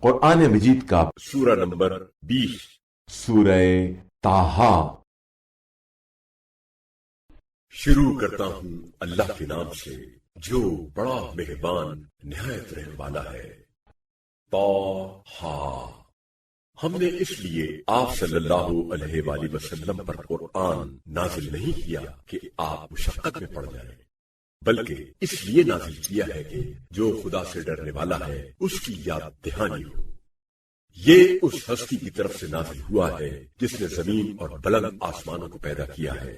قرآن مجید کا سورہ نمبر 20 سورہ طٰہٰ۔ شروع کرتا ہوں اللہ کے نام سے جو بڑا مہربان نہایت رحم والا ہے۔ طٰہٰ۔ ہم نے اس لیے آپ صلی اللہ علیہ وآلہ وسلم پر قرآن نازل نہیں کیا کہ آپ مشقت میں پڑ جائیں، بلکہ اس لیے نازل کیا ہے کہ جو خدا سے ڈرنے والا ہے اس کی یاد دہانی ہو۔ یہ اس ہستی کی طرف سے نازل ہوا ہے جس نے زمین اور بلند آسمانوں کو پیدا کیا ہے۔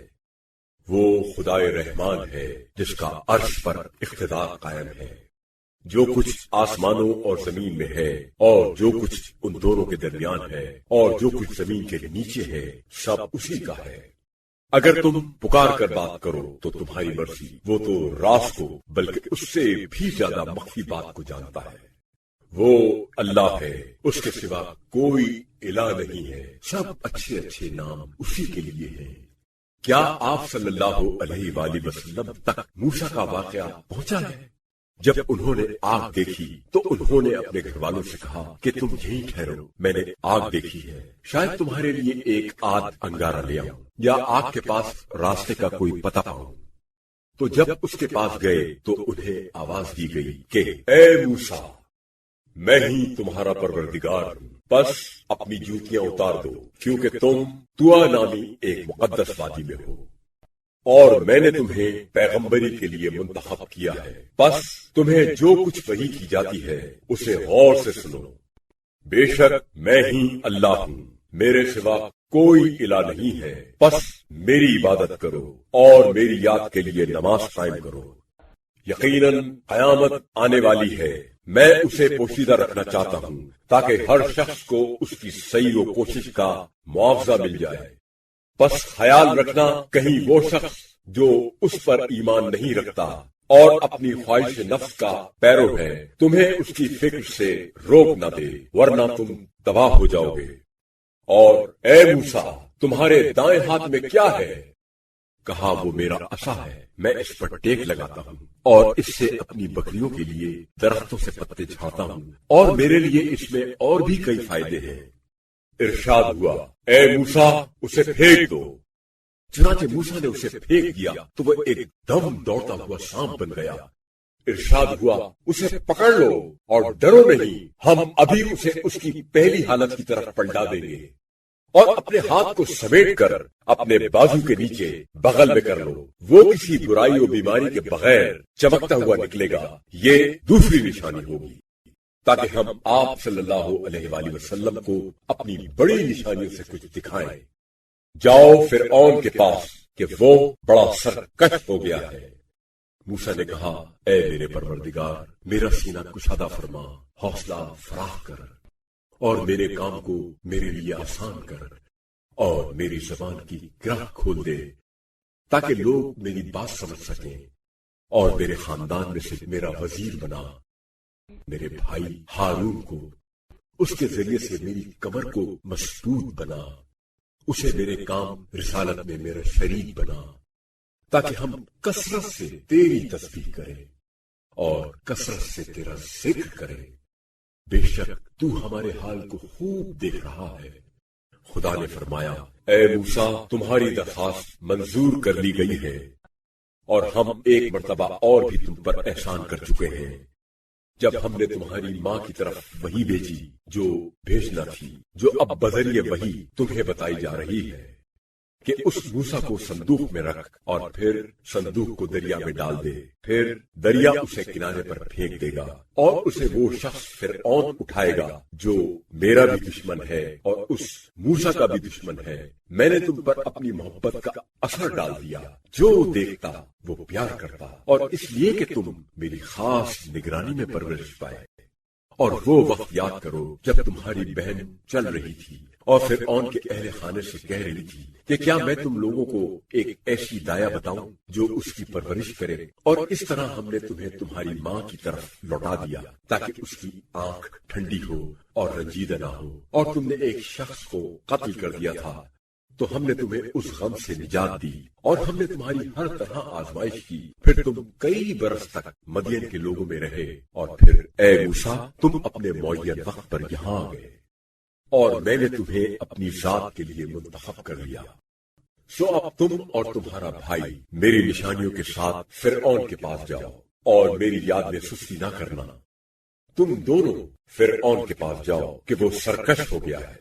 وہ خدائے رحمان ہے جس کا عرش پر اقتدار قائم ہے۔ جو کچھ آسمانوں اور زمین میں ہے اور جو کچھ ان دونوں کے درمیان ہے اور جو کچھ زمین کے نیچے ہے سب اسی کا ہے۔ اگر تم پکار کر بات کرو تو تمہاری مرضی، وہ تو راز کو بلکہ اس سے بھی زیادہ مخفی بات کو جانتا ہے۔ وہ اللہ ہے، اس کے سوا کوئی الہ نہیں ہے، سب اچھے اچھے نام اسی کے لیے ہیں۔ کیا آپ صلی اللہ علیہ وآلہ وسلم تک موسیٰ کا واقعہ پہنچا ہے؟ جب انہوں نے آگ دیکھی تو انہوں نے اپنے گھر والوں سے کہا کہ تم یہیں ٹھہرو، میں نے آگ دیکھی ہے، شاید تمہارے لیے ایک آدھ انگارہ لے آؤں یا آگ کے پاس راستے کا کوئی پتہ پاؤں۔ تو جب اس کے پاس گئے تو انہیں آواز دی گئی کہ اے موسیٰ، میں ہی تمہارا پروردگار ہوں، بس اپنی جوتیاں اتار دو کیونکہ تم طوٰ نامی ایک مقدس وادی میں ہو اور میں نے تمہیں پیغمبری کے لیے منتخب کیا ہے، بس تمہیں جو کچھ وحی کی جاتی ہے اسے غور سے سنو۔ بے شک میں ہی اللہ ہوں، میرے سوا کوئی الہ نہیں ہے، بس میری عبادت کرو اور میری یاد کے لیے نماز قائم کرو۔ یقیناً قیامت آنے والی ہے، میں اسے پوشیدہ رکھنا چاہتا ہوں تاکہ ہر شخص کو اس کی سعی و کوشش کا معاوضہ مل جائے۔ بس خیال رکھنا کہیں وہ شخص جو اس پر ایمان نہیں رکھتا اور اپنی خواہش نفس کا پیرو ہے تمہیں اس کی فکر سے روک نہ دے، ورنہ تم تباہ ہو جاؤ گے۔ اور اے موسیٰ، تمہارے دائیں ہاتھ میں کیا ہے؟ کہا وہ میرا عصا ہے، میں اس پر ٹیک لگاتا ہوں اور اس سے اپنی بکریوں کے لیے درختوں سے پتے جھاڑتا ہوں اور میرے لیے اس میں اور بھی کئی فائدے ہیں۔ ارشاد ہوا اے موسیٰ اسے پھینک دو۔ چنانچہ موسیٰ نے اسے پھینک دیا تو وہ ایک دم دوڑتا ہوا سانپ بن گیا۔ ارشاد ہوا اسے پکڑ لو اور ڈرو نہیں، ہم ابھی اسے اس کی پہلی حالت کی طرف پلٹا دیں گے، اور اپنے ہاتھ کو سمیٹ کر اپنے بازو کے نیچے بغل میں کر لو، وہ کسی برائی و بیماری کے بغیر چمکتا ہوا نکلے گا۔ یہ دوسری نشانی ہوگی تاکہ ہم آپ صلی اللہ علیہ وآلہ وسلم کو اپنی بڑی نشانیوں سے کچھ دکھائیں۔ جاؤ فرعون کے پاس کہ وہ بڑا سرکش ہو گیا ہے۔ موسیٰ نے کہا اے میرے پروردگار، میرا سینہ کشادہ فرما، حوصلہ فراخ کر اور میرے کام کو میرے لیے آسان کر اور میری زبان کی گرہ کھول دے تاکہ لوگ میری بات سمجھ سکیں، اور میرے خاندان میں سے میرا وزیر بنا میرے بھائی ہارون کو، اس کے ذریعے سے میری کمر کو مضبوط بنا، اسے میرے کام رسالت میں میرا شریک بنا، تاکہ ہم کثرت سے تیری تسبیح کریں اور کثرت سے تیرا ذکر کریں۔ بے شک تو ہمارے حال کو خوب دیکھ رہا ہے۔ خدا نے فرمایا اے موسیٰ، تمہاری درخواست منظور کر لی گئی ہے، اور ہم ایک مرتبہ اور بھی تم پر احسان کر چکے ہیں جب ہم نے تمہاری ماں کی طرف وحی بھیجی جو بھیجنا تھی، جو اب بذریعہ وحی تمہیں بتائی جا رہی ہے کہ اس موسیٰ کو صندوق میں رکھ اور پھر صندوق کو دریا میں ڈال دے، پھر دریا اسے کنارے پر پھینک دے گا اور اسے وہ شخص فرعون اٹھائے گا جو میرا بھی دشمن ہے اور اس موسیٰ کا بھی دشمن ہے۔ میں نے تم پر اپنی محبت کا اثر ڈال دیا، جو دیکھتا وہ پیار کرتا، اور اس لیے کہ تم میری خاص نگرانی میں پرورش پائے۔ اور وہ وقت یاد کرو جب تمہاری بہن چل رہی تھی اور فرعون کے اہل خانے سے کہہ رہی تھی کہ کیا میں تم لوگوں کو ایک ایسی دایا بتاؤں جو اس کی پرورش کرے، اور اس طرح ہم نے تمہیں تمہاری ماں کی طرف لوٹا دیا تاکہ اس کی آنکھ ٹھنڈی ہو اور رنجیدہ نہ ہو، اور تم نے ایک شخص کو قتل کر دیا تھا تو ہم نے تمہیں اس غم سے نجات دی اور ہم نے تمہاری ہر طرح آزمائش کی، پھر تم کئی برس تک مدین کے لوگوں میں رہے، اور پھر اے موسیٰ تم اپنے معین وقت پر یہاں آ گئے اور میں نے تمہیں اپنی ذات کے لیے منتخب کر لیا۔ سو اب تم اور تمہارا بھائی میری نشانیوں کے ساتھ فرعون کے پاس جاؤ اور میری یاد میں سستی نہ کرنا۔ تم دونوں فرعون کے پاس جاؤ کہ وہ سرکش ہو گیا ہے،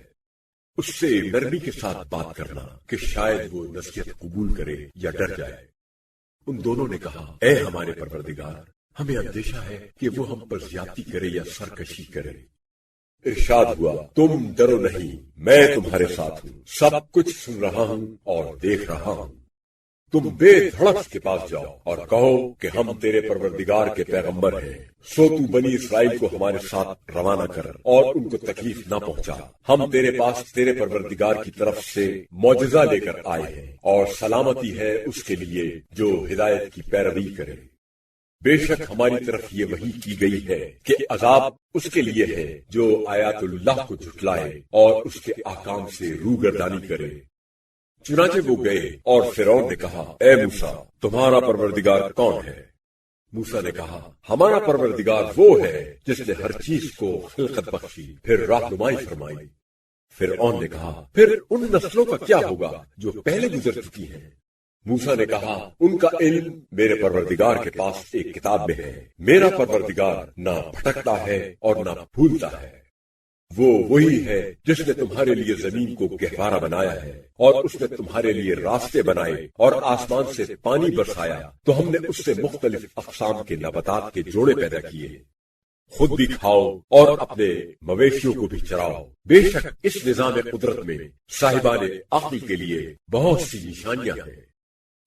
اس سے نرمی کے ساتھ بات کرنا کہ شاید وہ نصیحت قبول کرے یا ڈر جائے۔ ان دونوں نے کہا اے ہمارے پروردگار، ہمیں اندیشہ ہے کہ وہ ہم پر زیادتی کرے یا سرکشی کرے۔ ارشاد ہوا تم ڈرو نہیں، میں تمہارے ساتھ ہوں، سب کچھ سن رہا ہوں اور دیکھ رہا ہوں۔ تم بے دھڑک کے پاس جاؤ اور کہو کہ ہم تیرے پروردگار کے پیغمبر ہیں، سو تو بنی اسرائیل کو ہمارے ساتھ روانہ کر اور ان کو تکلیف نہ پہنچا۔ ہم تیرے پاس تیرے پروردگار کی طرف سے معجزہ لے کر آئے ہیں، اور سلامتی ہے اس کے لیے جو ہدایت کی پیروی کرے۔ بے شک ہماری طرف یہ وحی کی گئی ہے کہ عذاب اس کے لیے ہے جو آیات اللہ کو جھٹلائے اور اس کے احکام سے روگردانی کرے۔ چنانچہ وہ گئے اور فرعون نے کہا اے موسیٰ تمہارا پروردگار کون ہے؟ موسیٰ نے کہا ہمارا پروردگار وہ ہے جس نے ہر چیز کو خلقت بخشی پھر رہنمائی فرمائی۔ فرعون نے کہا پھر ان نسلوں کا کیا ہوگا جو پہلے گزر چکی ہیں؟ موسیٰ نے کہا ان کا علم میرے پروردگار کے پاس ایک کتاب میں ہے، میرا پروردگار نہ بھٹکتا ہے اور نہ بھولتا ہے۔ وہ وہی ہے جس نے تمہارے لیے زمین کو گہوارا بنایا ہے اور اس نے تمہارے لیے راستے بنائے اور آسمان سے پانی برسایا تو ہم نے اس سے مختلف اقسام کے نباتات کے جوڑے پیدا کیے۔ خود بھی کھاؤ اور اپنے مویشیوں کو بھی چراؤ۔ بے شک اس نظام قدرت میں صاحبان عقل کے لیے بہت سی نشانیاں ہیں۔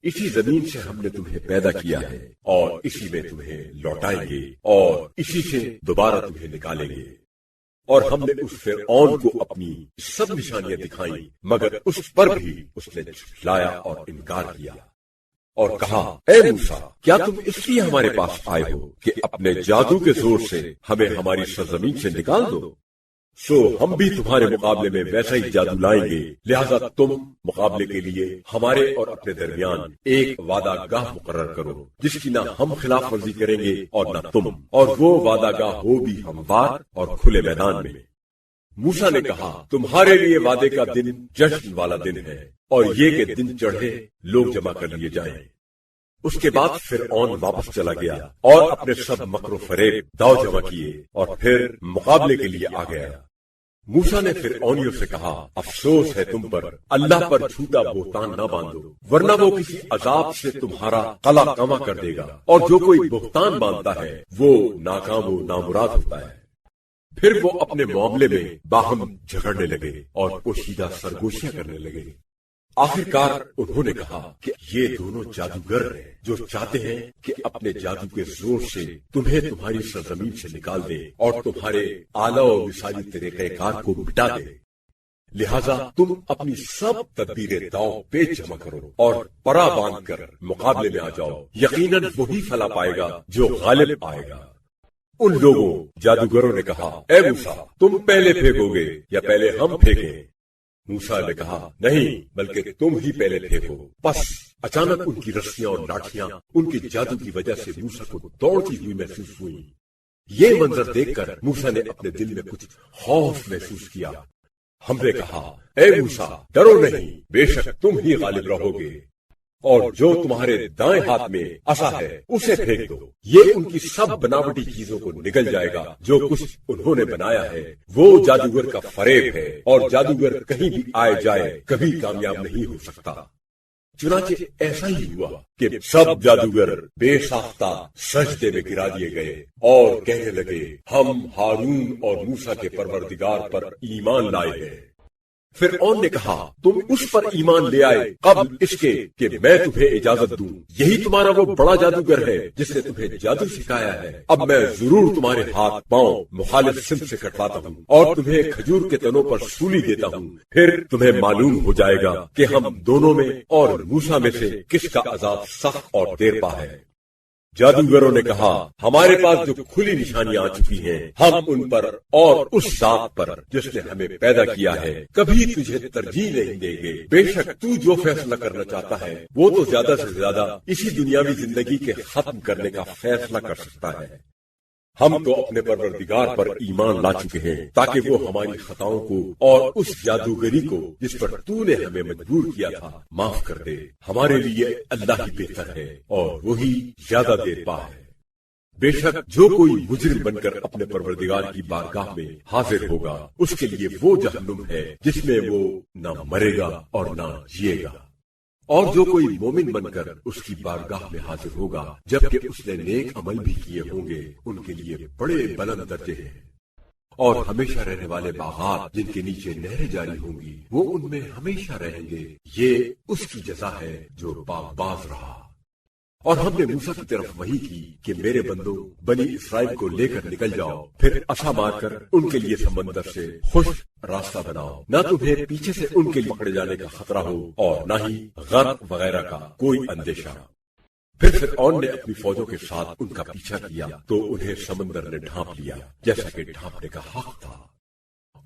اسی زمین سے ہم نے تمہیں پیدا کیا ہے اور اسی میں تمہیں لوٹائیں گے اور اسی سے دوبارہ تمہیں نکالیں گے۔ اور ہم نے اس فرعون کو اپنی سب نشانیاں دکھائیں، مگر اس پر بھی اس نے جھٹلایا اور انکار کیا اور کہا اے موسیٰ کیا تم اس لیے ہمارے پاس آئے ہو کہ اپنے جادو کے زور سے ہمیں ہماری سرزمین سے نکال دو؟ سو ہم بھی تمہارے مقابلے میں ویسا ہی جادو لائیں گے، لہذا تم مقابلے کے لیے ہمارے اور اپنے درمیان ایک وعدہ گاہ مقرر کرو جس کی نہ ہم خلاف ورزی کریں گے اور نہ تم، اور وہ وعدہ گاہ ہو بھی ہموار اور کھلے میدان میں۔ موسیٰ نے کہا تمہارے لیے وعدے کا دن جشن والا دن ہے، اور یہ کہ دن چڑھے لوگ جمع کر لیے جائیں۔ اس کے بعد فرعون واپس چلا گیا اور اپنے سب مکر و فریب داؤ جمع کیے اور پھر مقابلے کے لیے آ گیا۔ موسیٰ نے فرعونیوں سے کہا افسوس ہے تم پر، اللہ پر جھوٹا بہتان نہ باندھو، ورنہ وہ کسی عذاب سے تمہارا قلع کما کر دے گا، اور جو کوئی بہتان باندھتا ہے وہ ناکام و نامراد ہوتا ہے۔ پھر وہ اپنے معاملے میں باہم جھگڑنے لگے اور پوشیدہ سرگوشیاں کرنے لگے۔ آخرکار انہوں نے کہا کہ یہ دونوں جادوگر ہیں جو چاہتے ہیں کہ اپنے جادو کے زور سے تمہیں تمہاری سرزمین سے نکال دے اور تمہارے اعلیٰ و مثالی طریقہ کار کو مٹا دے، لہذا تم اپنی سب تدبیریں داؤ پیچ جمع کرو اور پرا باندھ کر مقابلے میں آ جاؤ، یقیناً وہی فلا پائے گا جو غالب آئے گا۔ ان لوگوں جادوگروں نے کہا اے موسیٰ تم پہلے پھینکو گے یا پہلے ہم پھینکیں؟ موسیٰ نے کہا نہیں بلکہ تم ہی پہلے پھینکو۔ پس اچانک ان کی رسیاں اور لاٹھیاں ان کے جادو کی وجہ سے موسیٰ کو دوڑتی ہوئی محسوس ہوئی۔ یہ منظر دیکھ کر موسیٰ نے اپنے دل میں کچھ خوف محسوس کیا۔ ہم نے کہا اے موسیٰ ڈرو نہیں، بے شک تم ہی غالب رہو گے، اور جو تمہارے دائیں ہاتھ میں عصا ہے اسے پھینک دو، یہ ان کی سب بناوٹی چیزوں کو نگل جائے گا جو کچھ انہوں نے بنایا ہے۔ وہ جادوگر کا فریب ہے، اور جادوگر کہیں بھی آئے جائے کبھی کامیاب نہیں ہو سکتا۔ چنانچہ ایسا ہی ہوا کہ سب جادوگر بے ساختہ سجدے میں گرا دیے گئے اور کہنے لگے ہم ہارون اور موسیٰ کے پروردگار پر ایمان لائے ہیں۔ فرعون نے کہا تم اس پر ایمان لے آئے قبل اس کے کہ میں تمہیں اجازت دوں؟ یہی تمہارا وہ بڑا جادوگر ہے جس نے تمہیں جادو سکھایا ہے۔ اب میں ضرور تمہارے ہاتھ پاؤں مخالف سمت سے کٹواتا ہوں اور تمہیں کھجور کے تنوں پر سولی دیتا ہوں، پھر تمہیں معلوم ہو جائے گا کہ ہم دونوں میں اور موسیٰ میں سے کس کا عذاب سخت اور دیر پا ہے۔ جادوگروں نے کہا ہمارے پاس جو کھلی نشانیاں آ چکی ہیں ہم ان پر اور اس ذات پر جس نے ہمیں پیدا کیا ہے کبھی تجھے ترجیح نہیں دیں گے۔ بے شک تو جو فیصلہ کرنا چاہتا ہے وہ تو زیادہ سے زیادہ اسی دنیاوی زندگی کے ختم کرنے کا فیصلہ کر سکتا ہے۔ ہم تو اپنے پروردگار پر ایمان لا چکے ہیں تاکہ وہ ہماری خطاؤں کو اور اس جادوگری کو جس پر تو نے ہمیں مجبور کیا تھا معاف کر دے۔ ہمارے لیے اللہ ہی بہتر ہے اور وہی زیادہ دیر پا ہے۔ بے شک جو کوئی مجرم بن کر اپنے پروردگار کی بارگاہ میں حاضر ہوگا اس کے لیے وہ جہنم ہے جس میں وہ نہ مرے گا اور نہ جیے گا، اور جو کوئی مومن بن کر اس کی بارگاہ میں حاضر ہوگا جبکہ اس نے نیک عمل بھی کیے ہوں گے ان کے لیے بڑے بلند درجے ہیں، اور ہمیشہ رہنے والے باغات جن کے نیچے نہریں جاری ہوں گی وہ ان میں ہمیشہ رہیں گے، یہ اس کی جزا ہے جو باغباز رہا۔ اور ہم نے موسیٰ کی طرف وحی کی کہ میرے بندوں بنی اسرائیل کو لے کر نکل جاؤ، پھر عصا مار کر ان کے لیے سمندر سے خشک راستہ بناؤ، نہ تمہیں پیچھے سے ان کے لیے پکڑے جانے کا خطرہ ہو اور نہ ہی غرق وغیرہ کا کوئی اندیشہ۔ پھر فرعون نے اپنی فوجوں کے ساتھ ان کا پیچھا کیا تو انہیں سمندر نے ڈھانپ لیا جیسا کہ ڈھانپنے کا حق تھا،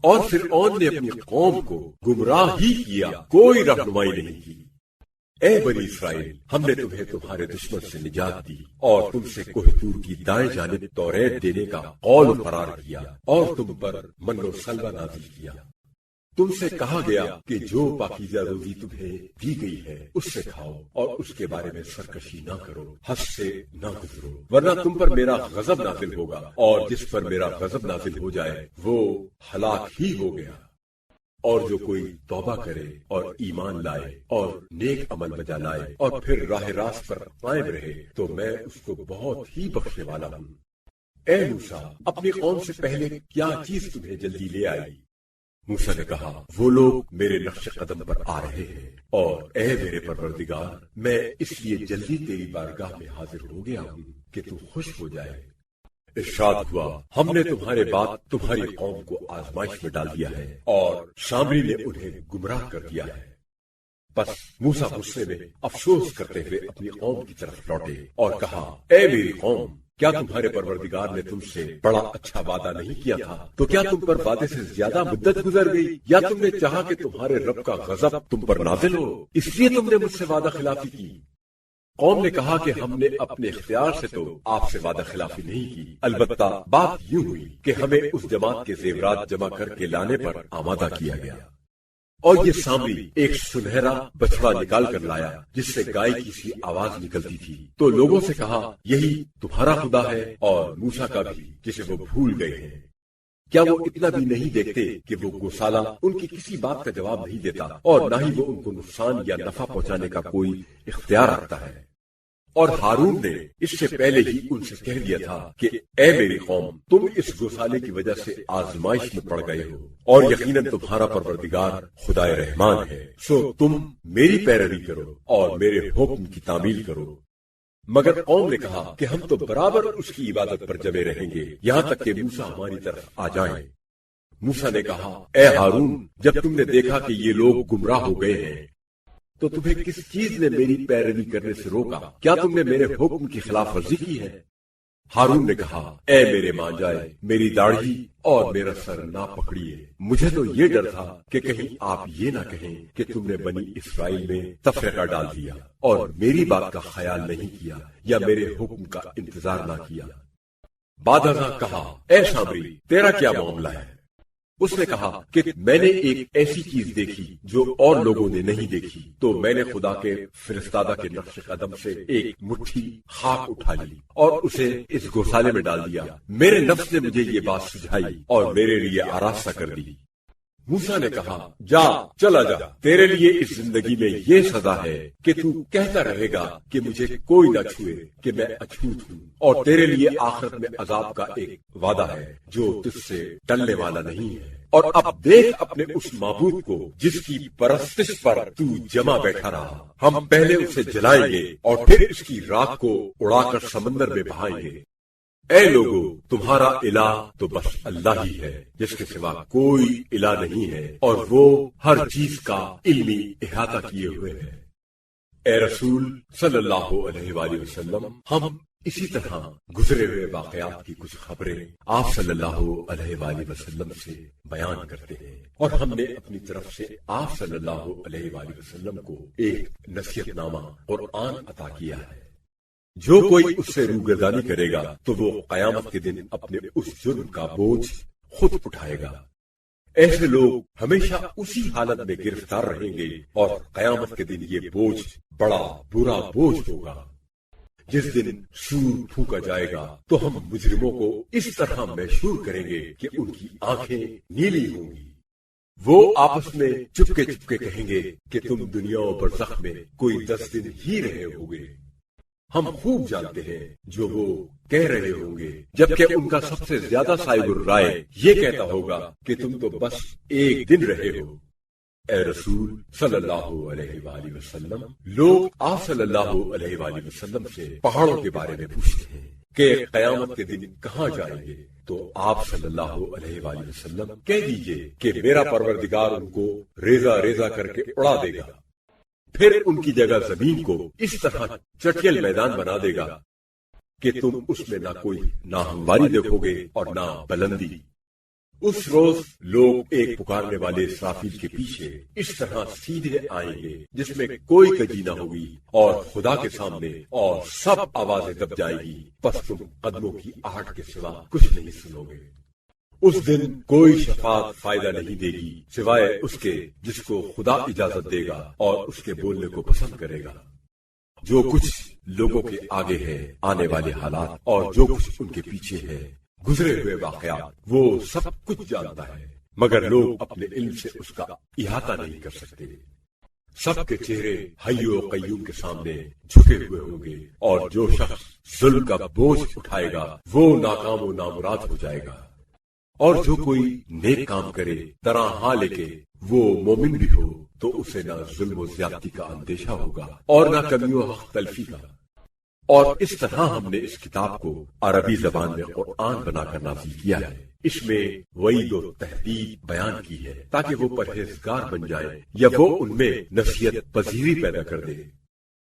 اور فرعون نے اپنی قوم کو گمراہ ہی کیا، کوئی رہنمائی نہیں کی۔ اے بنی اسرائیل، ہم نے تمہیں تمہارے دشمن سے نجات دی اور تم سے کوہ طور کی دائیں جانب توریت دینے کا قول قرار کیا اور تم پر من و سلوہ نازل کیا۔ تم سے کہا گیا کہ جو پاکیزہ روزی تمہیں دی گئی ہے اس سے کھاؤ اور اس کے بارے میں سرکشی نہ کرو، حد سے نہ گزرو، ورنہ تم پر میرا غضب نازل ہوگا، اور جس پر میرا غضب نازل ہو جائے وہ ہلاک ہی ہو گیا۔ اور جو کوئی توبہ کرے اور ایمان لائے اور نیک عمل بجا لائے اور پھر راہ راست پر قائم رہے تو میں اس کو بہت ہی بخشنے والا ہوں۔ اے موسیٰ، اپنی قوم سے پہلے کیا چیز تمہیں جلدی لے آئی؟ موسیٰ نے کہا وہ لوگ میرے نقش قدم پر آ رہے ہیں، اور اے میرے پروردگار میں اس لیے جلدی تیری بارگاہ میں حاضر ہو گیا ہوں کہ تو خوش ہو جائے۔ ارشاد ہوا ہم نے تمہارے بعد تمہاری قوم کو آزمائش میں ڈال دیا ہے اور سامری نے انہیں گمراہ کر دیا ہے۔ بس موسیٰ غصے میں افسوس کرتے ہوئے اپنی قوم کی طرف لوٹے اور کہا اے میری قوم، کیا تمہارے پروردگار نے تم سے بڑا اچھا وعدہ نہیں کیا تھا؟ تو کیا تم پر وعدے سے زیادہ مدت گزر گئی، یا تم نے چاہا کہ تمہارے رب کا غضب تم پر نازل ہو اس لیے تم نے مجھ سے وعدہ خلافی کی؟ قوم نے کہا کہ ہم نے اپنے اختیار سے تو آپ سے وعدہ خلافی نہیں کی، البتہ بات یوں ہوئی کہ ہمیں اس جماعت کے زیورات جمع کر کے لانے پر آمادہ کیا گیا، اور یہ سامری ایک سنہرا بچڑا نکال کر لایا جس سے گائے کی سی آواز نکلتی تھی، تو لوگوں سے کہا یہی تمہارا خدا ہے اور موسیٰ کا بھی جسے وہ بھول گئے ہیں۔ کیا وہ اتنا بھی نہیں دیکھتے کہ وہ گوسالہ ان کی کسی بات کا جواب نہیں دیتا اور نہ ہی وہ ان کو نقصان یا نفع پہنچانے کا کوئی اختیار رکھتا ہے؟ اور ہارون نے اس سے پہلے ہی ان سے کہہ دیا تھا کہ اے میری قوم، تم اس گوسالے کی وجہ سے آزمائش میں پڑ گئے ہو، اور یقیناً تمہارا پروردگار خدائے رحمان ہے، سو تم میری پیروی کرو اور میرے حکم کی تعمیل کرو۔ مگر قوم نے کہا کہ ہم تو برابر اس کی عبادت پر جمے رہیں گے یہاں تک کہ موسیٰ ہماری طرف آ جائیں۔ موسیٰ نے کہا اے ہارون، جب تم نے دیکھا کہ یہ لوگ گمراہ ہو گئے ہیں تو تمہیں کس چیز نے میری پیروی کرنے سے روکا؟ کیا تم نے میرے حکم کی خلاف ورزی کی ہے؟ ہارون نے کہا اے میرے ماں جائے، میری داڑھی اور میرا سر نہ پکڑیے، مجھے تو یہ ڈر تھا کہ کہیں آپ یہ نہ کہیں کہ تم نے بنی اسرائیل میں تفرقہ ڈال دیا اور میری بات کا خیال نہیں کیا یا میرے حکم کا انتظار نہ کیا۔ بعد ازاں کہا اے سامری، تیرا کیا معاملہ ہے؟ اس نے کہا کہ میں نے ایک ایسی چیز دیکھی جو اور لوگوں نے نہیں دیکھی، تو میں نے خدا کے فرستادہ کے نقش قدم سے ایک مٹھی خاک اٹھا لی اور اسے اس گوسالے میں ڈال دیا۔ میرے نفس نے مجھے یہ بات سجھائی اور میرے لیے آراستہ کر دی۔ موسیٰ نے کہا جا، چلا جا، تیرے لیے اس زندگی میں یہ سزا ہے کہ تو کہتا رہے گا کہ مجھے کوئی نہ چھوئے کہ میں اچھوت ہوں، اور تیرے لیے آخرت میں عذاب کا ایک وعدہ ہے جو تجھ سے ٹلنے والا نہیں ہے۔ اور اب دیکھ اپنے اس معبود کو جس کی پرستش پر تو جمع بیٹھا رہا، ہم پہلے اسے جلائیں گے اور پھر اس کی راکھ کو اڑا کر سمندر میں بہائیں گے۔ اے لوگو، تمہارا الہ تو بس اللہ ہی ہے، جس کے سوا کوئی الہ نہیں ہے، اور وہ ہر چیز کا علمی احاطہ کیے ہوئے ہے۔ اے رسول صلی اللہ علیہ وآلہ وسلم، ہم اسی طرح گزرے ہوئے واقعات کی کچھ خبریں آپ صلی اللہ علیہ وآلہ وسلم سے بیان کرتے ہیں، اور ہم نے اپنی طرف سے آپ صلی اللہ علیہ وآلہ وسلم کو ایک نصیحت نامہ قرآن عطا کیا ہے۔ جو کوئی اس سے روگردانی کرے گا تو وہ قیامت کے دن اپنے اس جرم کا بوجھ خود اٹھائے گا۔ ایسے لوگ ہمیشہ اسی حالت میں گرفتار رہیں گے، اور قیامت کے دن یہ بوجھ بڑا برا بوجھ ہوگا۔ جس دن سور پھونکا جائے گا تو ہم مجرموں کو اس طرح محشور کریں گے کہ ان کی آنکھیں نیلی ہوں گی۔ وہ آپس میں چپکے چپکے کہیں گے کہ تم دنیا و برزخ میں کوئی 10 دن ہی رہے ہوگے۔ ہم خوب جانتے ہیں جو وہ کہہ رہے ہوں گے، جبکہ ان کا سب سے زیادہ صاحب الرائے یہ کہتا ہوگا کہ تم تو بس ایک دن رہے ہو۔ اے رسول صلی اللہ علیہ وآلہ وسلم، لوگ آپ صلی اللہ علیہ وآلہ وسلم سے پہاڑوں کے بارے میں پوچھتے ہیں کہ قیامت کے دن کہاں جائیں گے، تو آپ صلی اللہ علیہ وآلہ وسلم کہہ دیجئے کہ میرا پروردگار ان کو ریزہ ریزہ کر کے اڑا دے گا، پھر ان کی جگہ زمین کو اس طرح چٹیل میدان بنا دے گا کہ تم اس میں نہ کوئی ناہمواری دیکھو گے اور نہ بلندی۔ اس روز لوگ ایک پکارنے والے اسرافیل کے پیچھے اس طرح سیدھے آئیں گے جس میں کوئی کجی نہ ہوگی، اور خدا کے سامنے اور سب آوازیں دب جائے گی، پس تم قدموں کی آہٹ کے سوا کچھ نہیں سنو گے۔ اس دن کوئی شفاعت فائدہ نہیں دے گی سوائے اس کے جس کو خدا اجازت دے گا اور اس کے بولنے کو پسند کرے گا۔ جو کچھ لوگوں کے آگے ہے، آنے والے حالات، اور جو کچھ ان کے پیچھے ہے، گزرے ہوئے واقعات، وہ سب کچھ جانتا ہے، مگر لوگ اپنے علم سے اس کا احاطہ نہیں کر سکتے۔ سب کے چہرے حی و قیوم کے سامنے جھکے ہوئے ہوں گے، اور جو شخص ظلم کا بوجھ اٹھائے گا وہ ناکام و نامراد ہو جائے گا، اور جو کوئی نیک کام کرے طرح ہاں لے کے وہ مومن بھی ہو تو اسے نہ ظلم و زیادتی کا اندیشہ ہوگا اور نہ کمی و حق تلفی کا۔ اور اس طرح ہم نے اس کتاب کو عربی زبان میں قرآن بنا کر نازل کیا ہے۔ اس میں وعید و تحدید بیان کی ہے تاکہ وہ پرہیزگار بن جائیں یا وہ ان میں نصیحت پذیری پیدا کر دے۔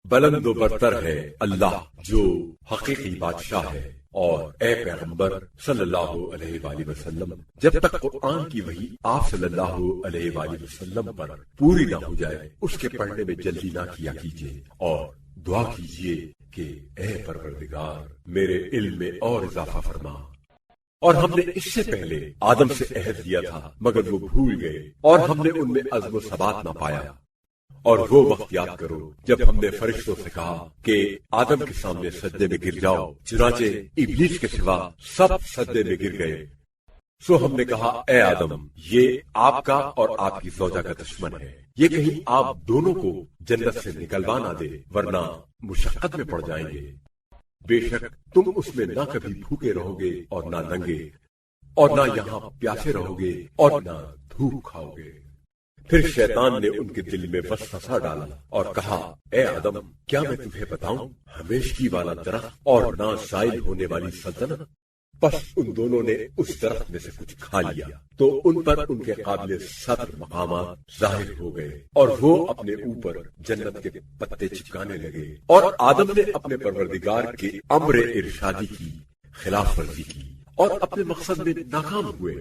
بلند و برتر ہے اللہ جو حقیقی بادشاہ ہے، اور اے پیغمبر صلی اللہ علیہ وآلہ وسلم، جب تک قرآن کی وحی آپ صلی اللہ علیہ وآلہ وسلم پر پوری نہ ہو جائے اس کے پڑھنے میں جلدی نہ کیا کیجیے، اور دعا کیجیے کہ اے پروردگار میرے علم میں اور اضافہ فرما۔ اور ہم نے اس سے پہلے آدم سے عہد لیا تھا مگر وہ بھول گئے، اور ہم نے ان میں عزم و ثبات نہ پایا۔ اور وہ وقت یاد کرو جب ہم نے فرشتوں سے کہا کہ آدم کے سامنے سجدے میں گر جاؤ، چنانچہ ابلیس کے سوا سب سجدے میں گر گئے۔ سو ہم نے کہا اے آدم، یہ آپ کا اور آپ کی زوجہ کا دشمن ہے، یہ کہیں آپ دونوں کو جنت سے نکلوا نہ دے ورنہ مشقت میں پڑ جائیں گے۔ بے شک تم اس میں نہ کبھی بھوکے رہو گے اور نہ ننگے، اور نہ یہاں پیاسے رہو گے اور نہ دھوپ کھاؤ گے۔ پھر شیطان نے ان کے دل میں وسوسہ ڈالا اور کہا اے آدم، کیا میں تمہیں بتاؤں ہمیشگی والا درخت اور نہ زائل ہونے والی سلطنت؟ پس ان دونوں نے اس درخت میں سے کچھ کھا لیا تو ان پر ان کے قابل صدر مقامات ظاہر ہو گئے، اور وہ اپنے اوپر جنت کے پتے چپکانے لگے، اور آدم نے اپنے پروردگار کے امر ارشادی کی خلاف ورزی کی اور اپنے مقصد میں ناکام ہوئے۔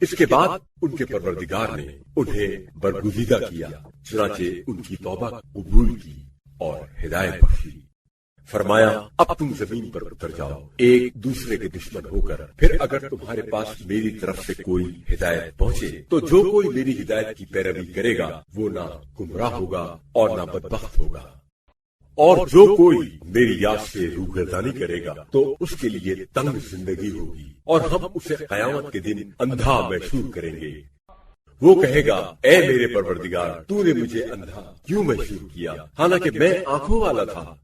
اس کے بعد ان کے پروردگار نے انہیں برگزیدہ کیا، چنانچہ ان کی توبہ قبول کی اور ہدایت بخشی۔ فرمایا اب تم زمین پر اتر جاؤ ایک دوسرے کے دشمن ہو کر، پھر اگر تمہارے پاس میری طرف سے کوئی ہدایت پہنچے تو جو کوئی میری ہدایت کی پیروی کرے گا وہ نہ گمراہ ہوگا اور نہ بدبخت ہوگا، اور جو کوئی میری یاد سے روگردانی کرے گا تو اس کے لیے تنگ زندگی ہوگی، اور ہم اسے قیامت کے دن اندھا محشور کریں گے۔ وہ کہے گا اے میرے پروردگار، تو نے مجھے اندھا کیوں محشور کیا حالانکہ میں آنکھوں والا تھا؟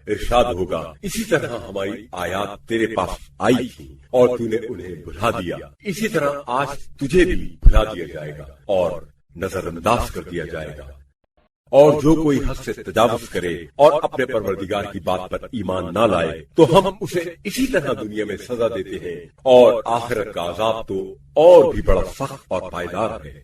ارشاد ہوگا اسی طرح ہماری آیات تیرے پاس آئی تھی اور تو نے انہیں بھلا دیا، اسی طرح آج تجھے بھی بھلا دیا جائے گا اور نظر انداز کر دیا جائے گا۔ اور جو کوئی حد سے تجاوز کرے اور اپنے پروردگار کی بات پر ایمان نہ لائے تو ہم اسے اسی طرح دنیا میں سزا دیتے ہیں، اور آخرت کا عذاب تو اور بھی بڑا سخت اور پائیدار ہے۔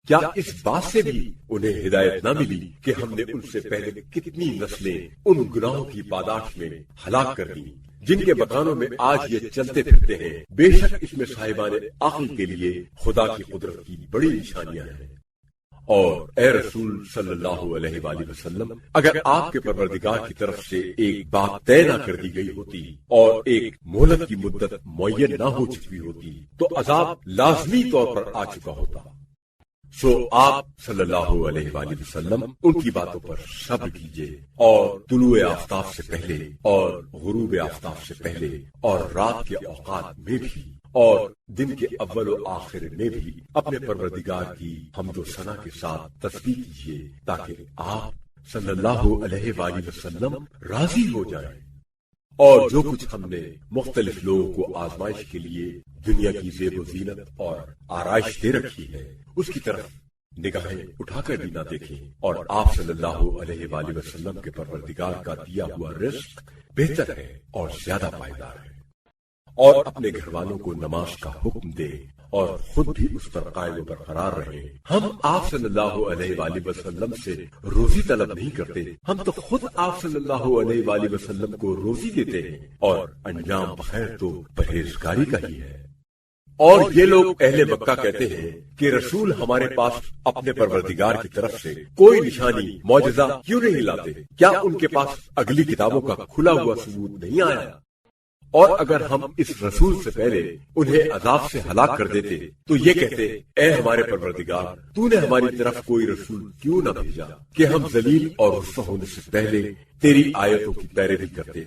کیا اس بات سے بھی انہیں ہدایت نہ ملی کہ ہم نے ان سے پہلے کتنی نسلیں ان گناہوں کی پاداش میں ہلاک کر دی جن کے مکانوں میں آج یہ چلتے پھرتے ہیں؟ بے شک اس میں صاحبان عقل کے لیے خدا کی قدرت کی بڑی نشانیاں ہیں۔ اور اے رسول صلی اللہ علیہ وآلہ وسلم، اگر آپ کے پروردگار کی طرف سے ایک بات طے نہ کر دی گئی ہوتی اور ایک مہلت کی مدت معین نہ ہو چکی ہوتی تو عذاب لازمی طور پر آ چکا ہوتا۔ سو آپ صلی اللہ علیہ وآلہ وسلم ان کی باتوں پر صبر کیجئے، اور طلوع آفتاب سے پہلے اور غروب آفتاب سے پہلے اور رات کے اوقات میں بھی اور دن کے اول و آخر میں بھی اپنے پروردگار کی حمد و ثنا کے ساتھ تسبیح کیجئے، تاکہ آپ صلی اللہ علیہ وآلہ وسلم راضی ہو جائیں۔ اور جو کچھ ہم نے مختلف لوگوں کو آزمائش کے لیے دنیا کی زیب و زینت اور آرائش دے رکھی ہے، اس کی طرف نگاہیں اٹھا کر بھی نہ دیکھیں، اور آپ صلی اللہ علیہ وآلہ وسلم کے پروردگار کا دیا ہوا رزق بہتر ہے اور زیادہ پائیدار ہے۔ اور اپنے گھر والوں کو نماز کا حکم دے اور خود بھی اس پر قائم و برقرار رہے۔ ہم آپ صلی اللہ علیہ وآلہ وسلم سے روزی طلب نہیں کرتے، ہم تو خود آپ صلی اللہ علیہ وآلہ وسلم کو روزی دیتے ہیں، اور انجام بخیر تو پرہیزگاری کا ہی ہے۔ اور یہ لوگ اہل مکہ کہتے ہیں کہ رسول ہمارے پاس اپنے پروردگار کی طرف سے کوئی نشانی معجزہ کیوں نہیں لاتے؟ کیا ان کے پاس اگلی کتابوں کا کھلا ہوا ثبوت نہیں آیا؟ اور اگر ہم اس رسول سے پہلے انہیں عذاب سے ہلاک کر دیتے تو یہ کہتے، اے ہمارے پروردگار، تو نے ہماری طرف کوئی رسول کیوں نہ بھیجا کہ ہم ذلیل اور رسوا ہونے سے پہلے تیری آیتوں کی پیروی کرتے۔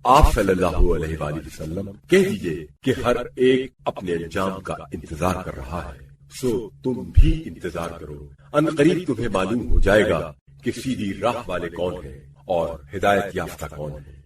آپ صلی اللہ علیہ وآلہ وسلم کہہ دیجئے کہ ہر ایک اپنے انجام کا انتظار کر رہا ہے، سو تم بھی انتظار کرو، ان قریب تمہیں معلوم ہو جائے گا کہ سیدھی راہ والے کون ہیں اور ہدایت یافتہ کون ہیں۔